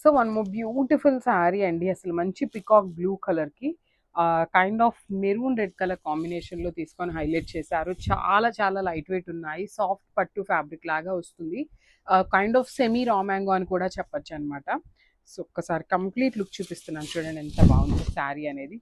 So one more beautiful sari అండి. అసలు మంచి పికాక్ బ్లూ కలర్‌కి kind of maroon red colour కాంబినేషన్‌లో తీసుకొని హైలైట్ చేశారు. చాలా చాలా లైట్ వెయిట్ ఉన్నాయి. సాఫ్ట్ పట్టు ఫ్యాబ్రిక్ లాగా వస్తుంది. Kind of semi raw mango అని కూడా చెప్పొచ్చనమాట. సో ఒక్కసారి కంప్లీట్ లుక్ చూపిస్తున్నాను చూడండి ఎంత బాగుందో శారీ అనేది.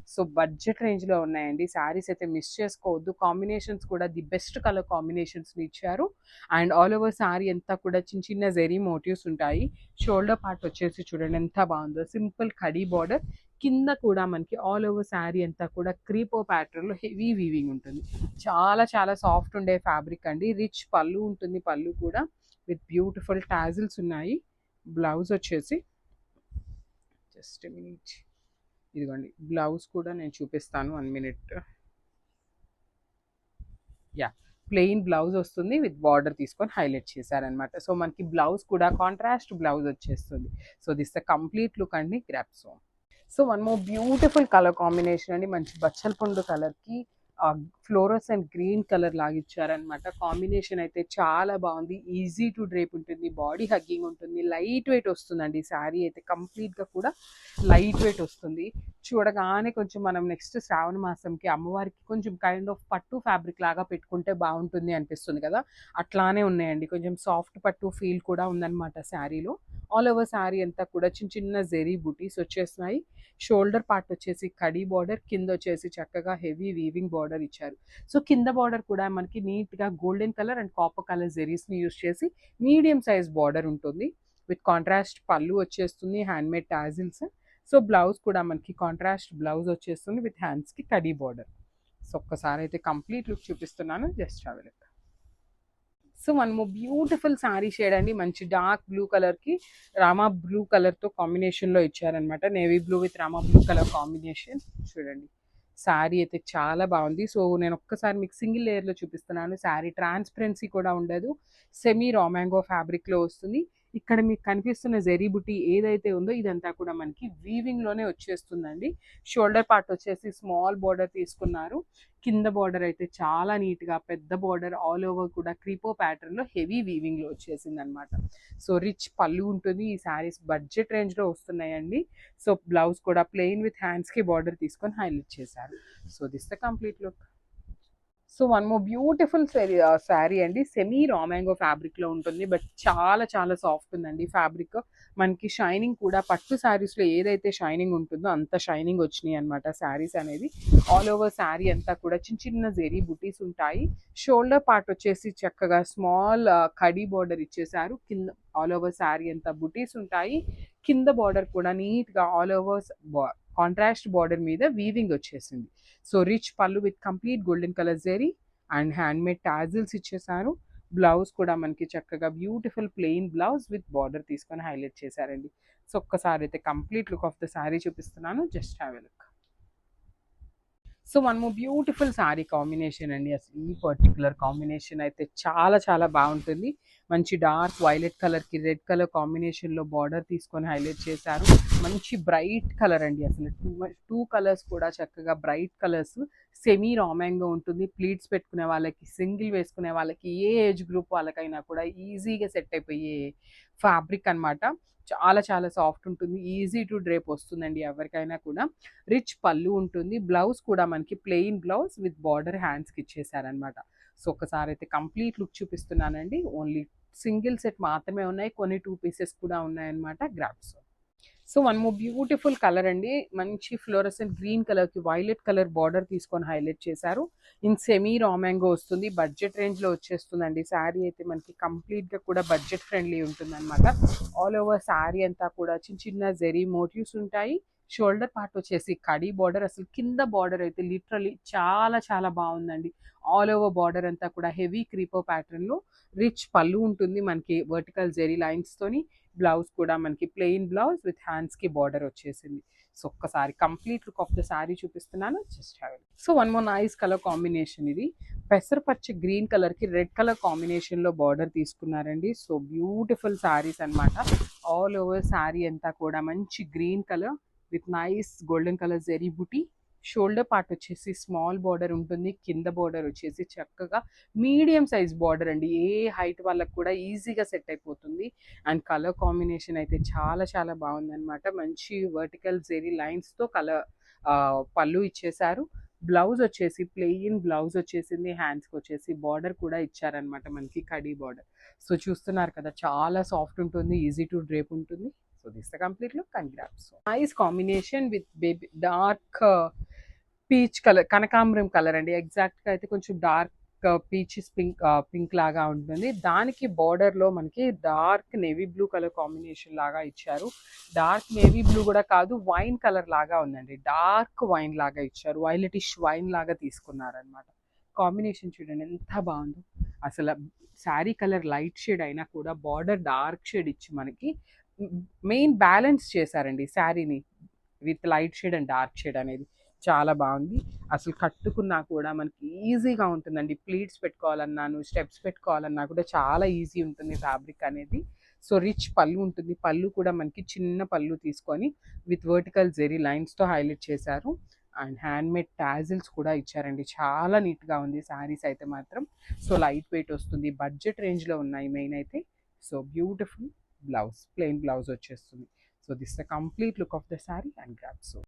సో బడ్జెట్ రేంజ్‌లో ఉన్నాయండి. శారీస్ అయితే మిస్ చేసుకోవద్దు. కాంబినేషన్స్ కూడా ది బెస్ట్ కలర్ కాంబినేషన్స్‌ని ఇచ్చారు. అండ్ ఆల్ ఓవర్ శారీ అంతా కూడా చిన్న చిన్న జెరీ మోటివ్స్ ఉంటాయి. షోల్డర్ పార్ట్ వచ్చేసి చూడండి ఎంత బాగుందో. Simple khadi border. కింద కూడా మనకి ఆల్ ఓవర్ శారీ అంతా కూడా క్రీపో ప్యాటర్న్‌లో హెవీ వీవింగ్ ఉంటుంది. చాలా చాలా సాఫ్ట్ ఉండే ఫ్యాబ్రిక్ అండి. రిచ్ పళ్ళు ఉంటుంది. పళ్ళు కూడా విత్ బ్యూటిఫుల్ టాజిల్స్ ఉన్నాయి. బ్లౌజ్ వచ్చేసి జస్ట్ మినిట్. ఇదిగోండి బ్లౌజ్ కూడా నేను చూపిస్తాను 1 మినిట్. యాహ్! ప్లెయిన్ బ్లౌజ్ వస్తుంది. విత్ బార్డర్ తీసుకొని హైలైట్ చేశారనమాట. సో మనకి బ్లౌజ్ కూడా కాంట్రాస్ట్ బ్లౌజ్ వచ్చేస్తుంది. So this the complete look అండి గ్రాప్స్. So one more beautiful colour combination అండి. మంచి బచ్చల పండు కలర్‌కి ఫ్లోరోసెంట్ గ్రీన్ కలర్ లాగా ఇచ్చారనమాట. కాంబినేషన్ అయితే చాలా బాగుంది. ఈజీ టు డ్రేప్ ఉంటుంది. బాడీ హగ్గింగ్ ఉంటుంది. లైట్ వెయిట్ వస్తుందండి. శారీ అయితే కంప్లీట్‌గా కూడా లైట్ వెయిట్ వస్తుంది. చూడగానే కొంచెం మనం నెక్స్ట్ శ్రావణ మాసంకి అమ్మవారికి కొంచెం కైండ్ ఆఫ్ పట్టు ఫ్యాబ్రిక్ లాగా పెట్టుకుంటే బాగుంటుంది అనిపిస్తుంది కదా! అట్లానే ఉన్నాయండి. కొంచెం సాఫ్ట్ పట్టు ఫీల్ కూడా ఉందనమాట శారీలో. ఆల్ ఓవర్ శారీ అంతా కూడా చిన్న చిన్న జెరీ బుటీస్ వచ్చేసినాయి. షోల్డర్ పార్ట్ వచ్చేసి కడీ బార్డర్, కింద వచ్చేసి చక్కగా హెవీ వీవింగ్ బార్డర్ ఇచ్చారు. సో కింద బార్డర్ కూడా మనకి నీట్‌గా golden colour and copper colour జెరీస్‌ని యూజ్ చేసి మీడియం సైజ్ బార్డర్ ఉంటుంది. విత్ కాంట్రాస్ట్ పళ్ళు వచ్చేస్తుంది. Handmade tassels. సో బ్లౌజ్ కూడా మనకి కాంట్రాస్ట్ బ్లౌజ్ వచ్చేస్తుంది విత్ హ్యాండ్స్‌కి కడీ బార్డర్. సో ఒక్కసారి అయితే కంప్లీట్ లుక్ చూపిస్తున్నాను. Just have a look. So మనము బ్యూటిఫుల్ శారీ షేడ్ అండి. మంచి డార్క్ బ్లూ కలర్‌కి రామా బ్లూ కలర్‌తో కాంబినేషన్‌లో ఇచ్చారనమాట. Navy blue with Rama blue colour combination. చూడండి. శారీ అయితే చాలా బాగుంది. సో నేను ఒక్కసారి మీకు సింగిల్ లేయర్‌లో చూపిస్తున్నాను. శారీ ట్రాన్స్‌పరెన్సీ కూడా ఉండదు. సెమీ రా మ్యాంగో ఫ్యాబ్రిక్‌లో వస్తుంది. ఇక్కడ మీకు కనిపిస్తున్న జెరీ బుటీ ఏదైతే ఉందో ఇదంతా కూడా మనకి వీవింగ్‌లోనే వచ్చేస్తుందండి. షోల్డర్ పార్ట్ వచ్చేసి స్మాల్ బార్డర్ తీసుకున్నారు. కింద బార్డర్ అయితే చాలా నీట్‌గా పెద్ద బార్డర్ ఆల్ ఓవర్ కూడా క్రీపో ప్యాటర్న్‌లో హెవీ వీవింగ్‌లో వచ్చేసిందనమాట. సో రిచ్ పళ్ళు ఉంటుంది. ఈ శారీస్ బడ్జెట్ రేంజ్‌లో వస్తున్నాయండి. సో బ్లౌజ్ కూడా ప్లెయిన్ విత్ హ్యాండ్స్‌కి బార్డర్ తీసుకొని హైలైట్ చేశారు. So this the complete look. So one more beautiful sari అండి. సెమీ రా మ్యాంగో ఫ్యాబ్రిక్‌లో ఉంటుంది. బట్ చాలా చాలా సాఫ్ట్ ఉందండి ఫ్యాబ్రిక్. మనకి షైనింగ్ కూడా పట్టు శారీస్‌లో ఏదైతే షైనింగ్ ఉంటుందో అంత షైనింగ్ వచ్చినాయి అనమాట శారీస్ అనేది. ఆల్ ఓవర్ శారీ అంతా కూడా చిన్న చిన్న జెరీ బుటీస్ ఉంటాయి. షోల్డర్ పార్ట్ వచ్చేసి చక్కగా స్మాల్ కడీ బార్డర్ ఇచ్చేసారు. కింద ఆల్ ఓవర్ శారీ అంతా బుటీస్ ఉంటాయి. కింద బార్డర్ కూడా నీట్‌గా ఆల్ ఓవర్ కాంట్రాస్ట్ బార్డర్ మీద వీవింగ్ వచ్చేసింది. So rich pallu with complete golden colour zari and handmade tassels ఇచ్చేసారు. బ్లౌజ్ కూడా మనకి చక్కగా beautiful plain blouse with border తీసుకొని హైలైట్ చేశారండి. సో ఒక్కసారి అయితే complete look of the sari చూపిస్తున్నాను. Just have a look. So one more beautiful sari combination అండి. అసలు ఈ పర్టికులర్ కాంబినేషన్ అయితే చాలా చాలా బాగుంటుంది. మంచి డార్క్ వైలెట్ కలర్‌కి రెడ్ కలర్ కాంబినేషన్‌లో బార్డర్ తీసుకొని హైలైట్ చేశారు. మంచి బ్రైట్ కలర్ అండి. అసలు 2 కలర్స్ కూడా చక్కగా bright colours. Semi raw mango ఉంటుంది. ప్లీట్స్ పెట్టుకునే వాళ్ళకి, సింగిల్ వేసుకునే వాళ్ళకి, ఏ ఏజ్ గ్రూప్ వాళ్ళకైనా కూడా ఈజీగా సెట్ అయిపోయే ఫ్యాబ్రిక్ అనమాట. చాలా చాలా సాఫ్ట్ ఉంటుంది. ఈజీ టు డ్రేప్ వస్తుందండి ఎవరికైనా కూడా. రిచ్ పళ్ళు ఉంటుంది. బ్లౌజ్ కూడా మనకి ప్లెయిన్ బ్లౌజ్ విత్ బార్డర్ హ్యాండ్స్‌కి ఇచ్చేసారనమాట. సో ఒక్కసారి అయితే కంప్లీట్ లుక్ చూపిస్తున్నానండి. ఓన్లీ సింగిల్ సెట్ మాత్రమే ఉన్నాయి. కొన్ని 2 పీసెస్ కూడా ఉన్నాయన్నమాట. Grabs. So one more beautiful colour అండి. మంచి ఫ్లోరసెంట్ గ్రీన్ కలర్‌కి వైలెట్ కలర్ బార్డర్ తీసుకొని హైలైట్ చేశారు. ఇన్ సెమీ రా మ్యాంగో వస్తుంది. బడ్జెట్ రేంజ్‌లో వచ్చేస్తుందండి. శారీ అయితే మనకి కంప్లీట్‌గా కూడా బడ్జెట్ ఫ్రెండ్లీ ఉంటుందన్నమాట. ఆల్ ఓవర్ శారీ అంతా కూడా చిన్న చిన్న జెరీ మోటివ్స్ ఉంటాయి. షోల్డర్ పార్ట్ వచ్చేసి కడీ బార్డర్. అసలు కింద బార్డర్ అయితే లిటరల్లీ చాలా చాలా బాగుందండి. ఆల్ ఓవర్ బార్డర్ అంతా కూడా హెవీ క్రీపో ప్యాటర్న్‌లో రిచ్ పళ్ళు ఉంటుంది మనకి వర్టికల్ జెరీ లైన్స్‌తోని. బ్లౌజ్ కూడా మనకి ప్లెయిన్ బ్లౌజ్ విత్ హ్యాండ్స్‌కి బార్డర్ వచ్చేసింది. సో ఒక్కసారి complete look of the sari చూపిస్తున్నాను. Just have a look. So one more nice colour combination ఇది. పెసరపచ్చ గ్రీన్ కలర్‌కి రెడ్ కలర్ కాంబినేషన్‌లో బార్డర్ తీసుకున్నారండి. సో బ్యూటిఫుల్ శారీస్ అనమాట. ఆల్ ఓవర్ శారీ అంతా కూడా మంచి green colour with nice golden colour zari buti. Shoulder part వచ్చేసి స్మాల్ బార్డర్ ఉంటుంది, కింద బార్డర్ వచ్చేసి చక్కగా మీడియం సైజ్ బార్డర్ అండి. ఏ హైట్ వాళ్ళకి కూడా ఈజీగా సెట్ అయిపోతుంది. అండ్ కలర్ కాంబినేషన్ అయితే చాలా చాలా బాగుందన్నమాట. మంచి వర్టికల్ జెరీ లైన్స్తో పళ్ళు ఇచ్చేసారు. బ్లౌజ్ వచ్చేసి ప్లెయిన్ బ్లౌజ్ వచ్చేసింది. హ్యాండ్స్కి వచ్చేసి బార్డర్ కూడా ఇచ్చారనమాట, మనకి కడీ బార్డర్. సో చూస్తున్నారు కదా, చాలా సాఫ్ట్ ఉంటుంది, ఈజీ టు డ్రేప్ ఉంటుంది. So this the complete look. Congrats. Nice combination with baby dark peach colour, కనకాంబరం కలర్ అండి. ఎగ్జాక్ట్గా అయితే కొంచెం డార్క్ పీచెస్ పింక్ లాగా ఉంటుంది. దానికి బార్డర్లో మనకి dark navy blue colour combination లాగా ఇచ్చారు. డార్క్ నేవీ బ్లూ కూడా కాదు, వైన్ కలర్ లాగా ఉందండి. డార్క్ వైన్ లాగా ఇచ్చారు, వైలెటిష్ వైన్ లాగా తీసుకున్నారనమాట. కాంబినేషన్ చూడండి ఎంత బాగుందో అసలు. శారీ కలర్ లైట్ షేడ్ అయినా కూడా బార్డర్ డార్క్ షేడ్ ఇచ్చి మనకి మెయిన్ బ్యాలెన్స్ చేశారండి శారీని with light shade and dark shade అనేది. చాలా బాగుంది. అసలు కట్టుకున్నా కూడా మనకి ఈజీగా ఉంటుందండి. ప్లీట్స్ పెట్టుకోవాలన్నాను, స్టెప్స్ పెట్టుకోవాలన్నా కూడా చాలా ఈజీ ఉంటుంది ఫ్యాబ్రిక్ అనేది. సో రిచ్ పళ్ళు ఉంటుంది. పళ్ళు కూడా మనకి చిన్న పళ్ళు తీసుకొని విత్ వర్టికల్ జెరీ లైన్స్తో హైలైట్ చేశారు. అండ్ హ్యాండ్మేడ్ టాజిల్స్ కూడా ఇచ్చారండి. చాలా నీట్గా ఉంది శారీస్ అయితే మాత్రం. సో లైట్ వెయిట్ వస్తుంది, బడ్జెట్ రేంజ్లో ఉన్నాయి మెయిన్ అయితే. So beautiful blouse, plain blouse వచ్చేస్తుంది. So this the complete look of the sari and గ్రాప్. సో